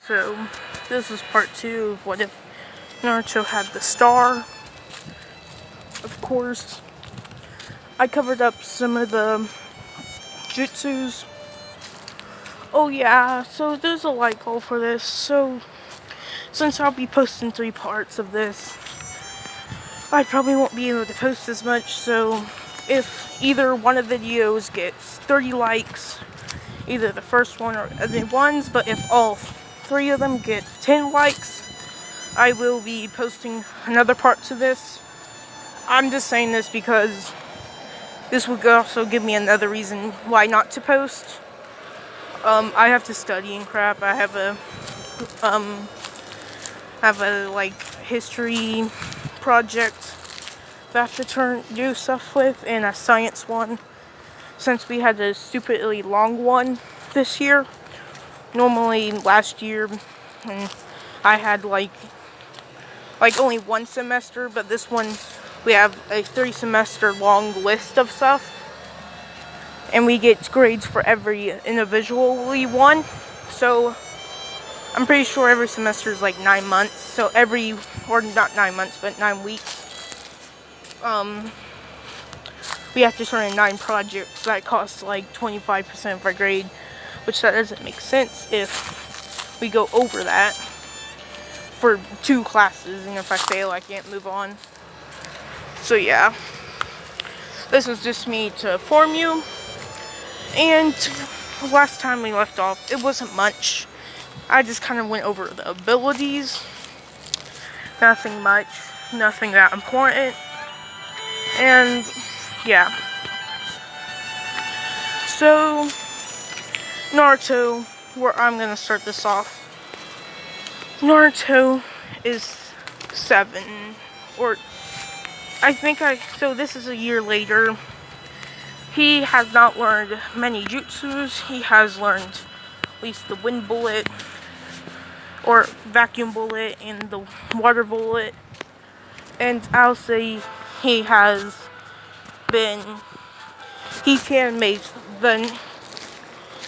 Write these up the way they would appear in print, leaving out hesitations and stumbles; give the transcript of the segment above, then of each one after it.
So, this is part 2 of what if Naruto had the star. Of course, I covered up some of the jutsus. Oh yeah, so there's a like goal for this. So, since I'll be posting 3 parts of this, I probably won't be able to post as much. So, if either one of the videos gets 30 likes, either the first one or the ones, but if all 3 of them get 10 likes, I will be posting another part to this. I'm just saying this because this would also give me another reason why not to post. I have to study and crap. I have a like history project that I have to do stuff with, and a science one. Since we had a stupidly long one this year. Normally last year, and I had like only one semester, but this one we have a 3-semester long list of stuff, and we get grades for every individually one. So I'm pretty sure every semester is like 9 months. So or not 9 months, but 9 weeks. We have to turn in 9 projects that cost like 25% of our grade, which that doesn't make sense if we go over that for 2 classes, and if I fail I can't move on. So yeah, this is just me to inform you. And last time we left off, it wasn't much. I just kind of went over the abilities. Nothing much, nothing that important. And yeah. So Naruto, where I'm gonna start this off. Naruto is 7, or so this is a year later. He has not learned many jutsus. He has learned at least the wind bullet, or vacuum bullet, and the water bullet. And I'll say he can make the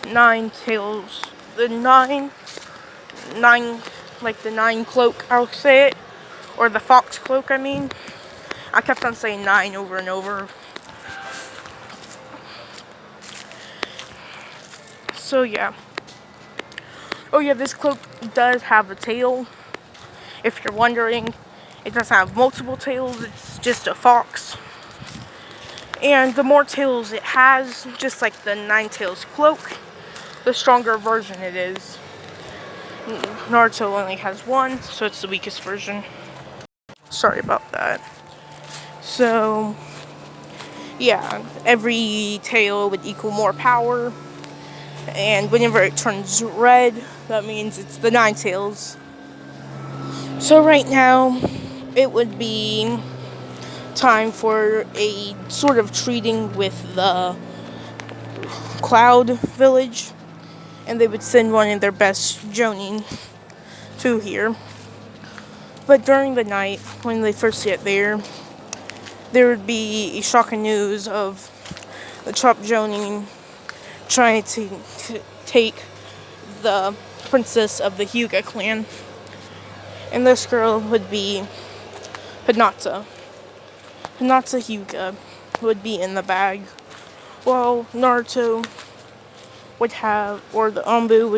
9 tails, the 9 cloak, I'll say it, or the fox cloak, I mean. I kept on saying 9 over and over. So yeah. Oh yeah, this cloak does have a tail. If you're wondering, it doesn't have multiple tails, it's just a fox. And the more tails it has, just like the 9 tails cloak, the stronger version it is. Naruto only has 1, so it's the weakest version. Sorry about that. So yeah, every tail would equal more power, and whenever it turns red, that means it's the 9 tails. So right now, it would be time for a sort of treating with the Cloud Village, and they would send one of their best Jonin to here. But during the night, when they first get there would be shocking news of the top Jonin trying to take the princess of the Hyuga clan. And this girl would be Hinata. Hinata Hyuga would be in the bag. Well, Naruto would have, or the Anbu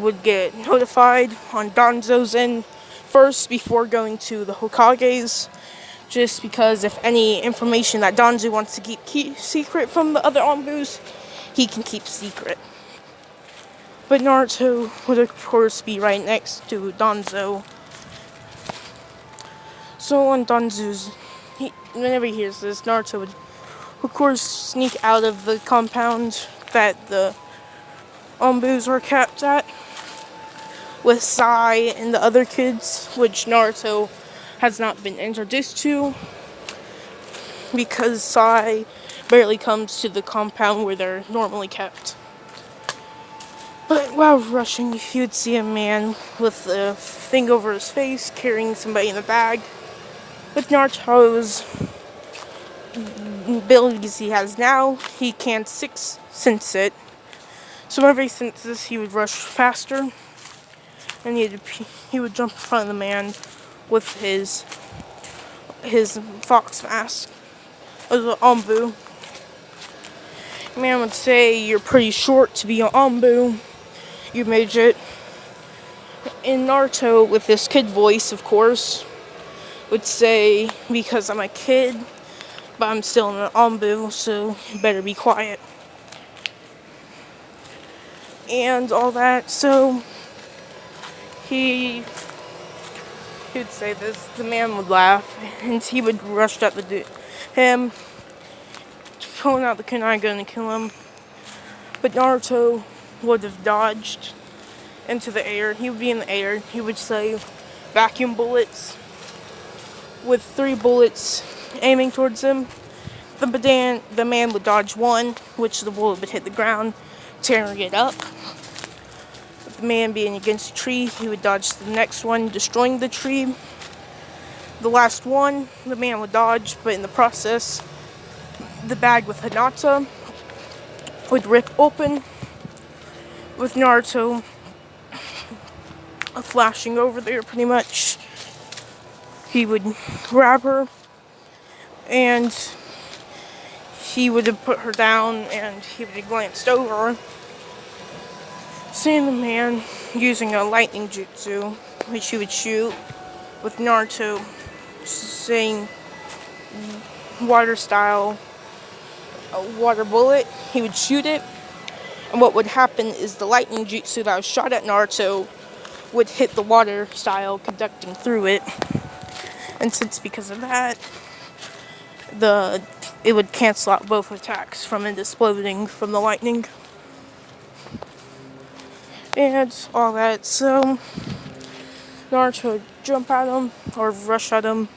would get notified on Danzo's end first before going to the Hokage's, just because if any information that Danzo wants to keep secret from the other Anbus, he can keep secret. But Naruto would of course be right next to Danzo. So on whenever he hears this, Naruto would of course sneak out of the compound that the Anbus were kept at, with Sai and the other kids, which Naruto has not been introduced to, because Sai barely comes to the compound where they're normally kept. But while rushing, you would see a man with a thing over his face carrying somebody in a bag. With Naruto's abilities he has now, he can't sense it. So whenever he senses, he would rush faster, and he would jump in front of the man with his fox mask, or the ombu. The man would say, "You're pretty short to be an ombu, you midget." In Naruto, with this kid voice, of course, would say, "Because I'm a kid, but I'm still an ombu, so you better be quiet." And all that, so he would say this, the man would laugh, and he would rush up to him, pulling out the kunai gun to kill him. But Naruto would have dodged into the air. He would be in the air. He would say vacuum bullets with 3 bullets aiming towards him. The man would dodge one, which the bullet would hit the ground, tearing it up. With the man being against a tree, he would dodge the next one, destroying the tree. The last one, the man would dodge, but in the process, the bag with Hinata would rip open, with Naruto flashing over there pretty much. He would grab her, and he would have put her down, and he would have glanced over, seeing the man using a lightning jutsu, which he would shoot, with Naruto saying water style, a water bullet. He would shoot it, and what would happen is the lightning jutsu that was shot at Naruto would hit the water style conducting through it, and since because of that, it would cancel out both attacks from it exploding from the lightning and all that. So Naruto would jump at him or rush at him,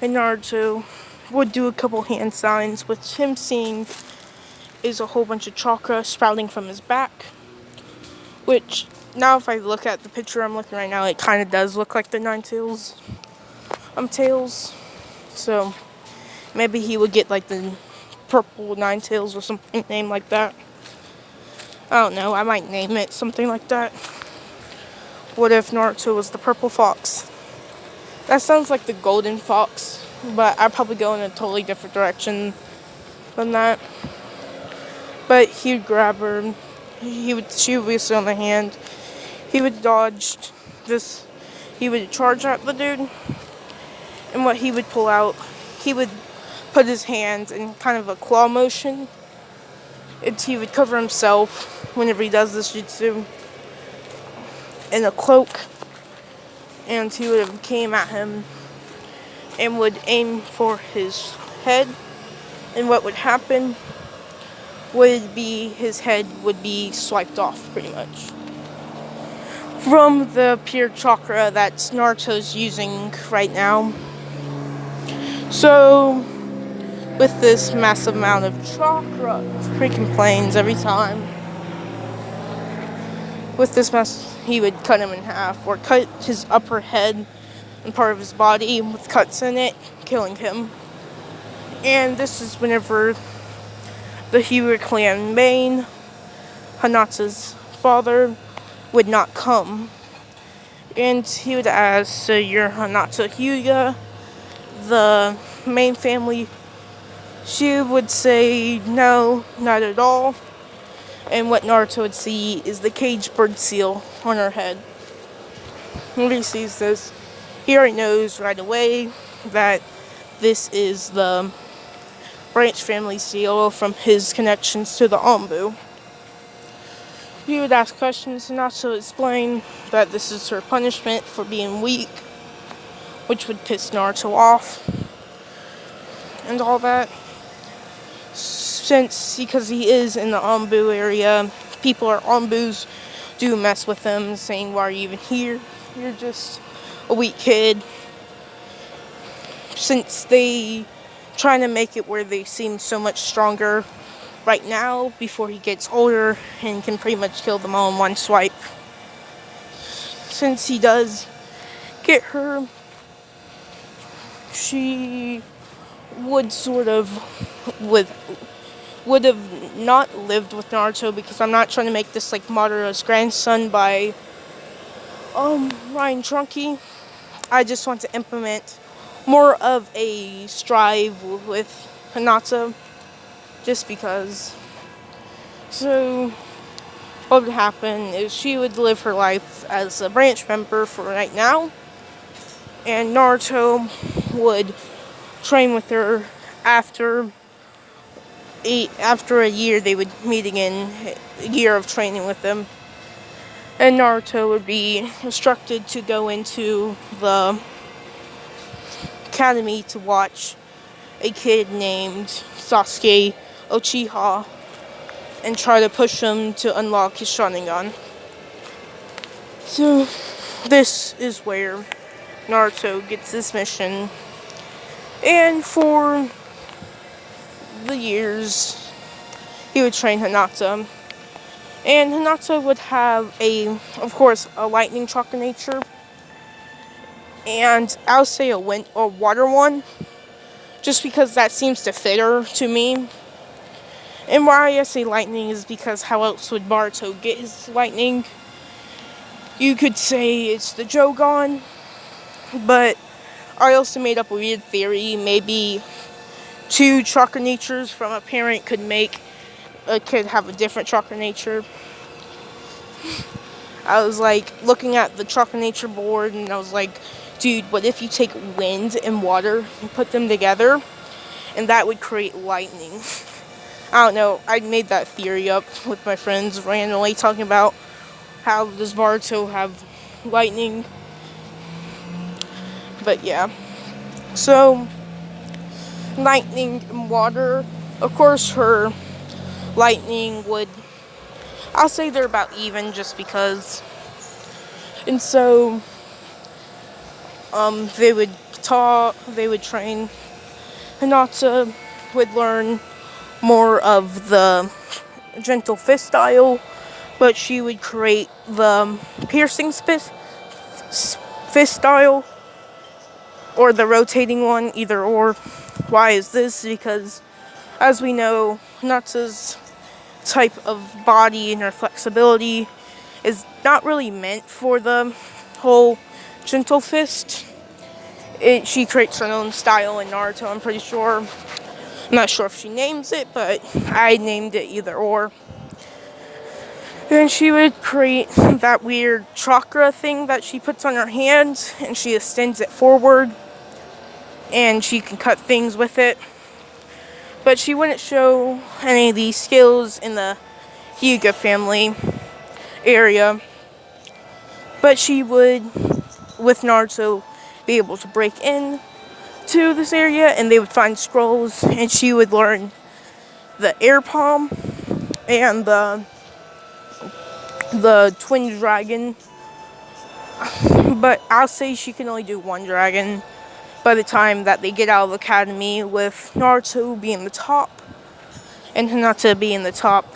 and Naruto would do a couple hand signs, which him seeing is a whole bunch of chakra sprouting from his back, which now if I look at the picture I'm looking right now, it kind of does look like the Nine Tails tails. So maybe he would get like the purple Nine Tails or something named like that. I don't know, I might name it something like that. What if Naruto was the purple fox? That sounds like the golden fox, but I'd probably go in a totally different direction than that. But he would grab her, she would be still on the hand. He would dodge this, he would charge at the dude, and what he would pull out, he would put his hands in kind of a claw motion, and he would cover himself whenever he does this jutsu in a cloak, and he would have came at him and would aim for his head, and what would happen would be his head would be swiped off pretty much from the pure chakra that Naruto's using right now. So with this massive amount of chakra, freaking planes every time. With this mess, he would cut him in half, or cut his upper head and part of his body with cuts in it, killing him. And this is whenever the Hyuga clan main, Hinata's father, would not come. And he would ask, "So you're Hinata Hyuga, the main family?" She would say, "No, not at all." And what Naruto would see is the cage bird seal on her head. When he sees this, he already knows right away that this is the branch family seal from his connections to the Ombu. He would ask questions and also explain that this is her punishment for being weak, which would piss Naruto off and all that. Because he is in the Ombu area, people or Ombus do mess with him, saying, "Why are you even here? You're just a weak kid." Since they trying to make it where they seem so much stronger right now before he gets older and can pretty much kill them all in one swipe. Since he does get her, she would sort of would have not lived with Naruto, because I'm not trying to make this like Madara's grandson by Ryan Trunky. I just want to implement more of a strive with Hinata, just because. So what would happen is she would live her life as a branch member for right now, and Naruto would train with her after a year. They would meet again, a year of training with them, and Naruto would be instructed to go into the academy to watch a kid named Sasuke Uchiha and try to push him to unlock his Sharingan. So this is where Naruto gets this mission, and for the years he would train Hinata, and Hinata would have of course, a lightning chakra nature, and I'll say a water one, just because that seems to fit her to me. And why I say lightning is because how else would Naruto get his lightning? You could say it's the Jogan, but I also made up a weird theory. Maybe two chakra natures from a parent could make a kid have a different chakra nature. I was like looking at the chakra nature board, and I was like, dude, what if you take wind and water and put them together, and that would create lightning? I don't know, I made that theory up with my friends randomly, talking about how does Naruto have lightning. But yeah, so lightning and water, of course her lightning would, I'll say they're about even, just because. And so they would train. Hinata would learn more of the gentle fist style, but she would create the piercing fist style, or the rotating one, either or. Why is this? Because, as we know, Hinata's type of body and her flexibility is not really meant for the whole gentle fist. She creates her own style in Naruto, I'm pretty sure. I'm not sure if she names it, but I named it either or. And she would create that weird chakra thing that she puts on her hand, and she extends it forward, and she can cut things with it. But she wouldn't show any of these skills in the Hyuga family area. But she would, with Naruto, be able to break in to this area, and they would find scrolls, and she would learn the air palm and the twin dragon. But I'll say she can only do one dragon by the time that they get out of the academy, with Naruto being the top and Hinata being the top,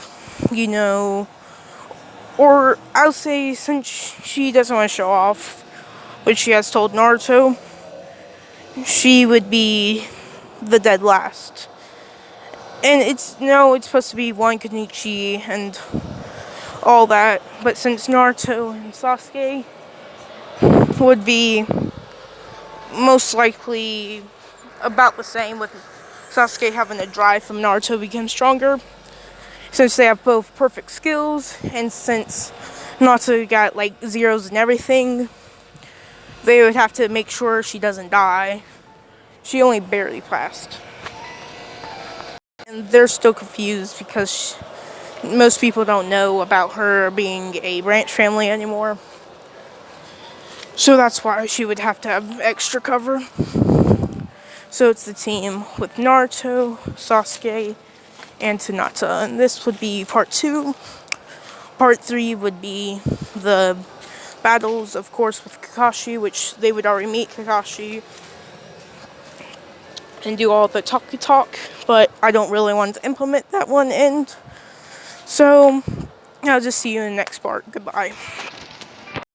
or I'll say, since she doesn't want to show off, which she has told Naruto, she would be the dead last. And it's supposed to be one Kenichi and all that, but since Naruto and Sasuke would be most likely about the same, with Sasuke having a drive from Naruto to become stronger, since they have both perfect skills, and since Naruto got like zeros and everything, they would have to make sure she doesn't die. She only barely passed. And they're still confused because most people don't know about her being a branch family anymore. So that's why she would have to have extra cover. So it's the team with Naruto, Sasuke, and Hinata. And this would be part 2. Part 3 would be the battles, of course, with Kakashi, which they would already meet Kakashi and do all the talk, but I don't really want to implement that one in. So I'll just see you in the next part. Goodbye.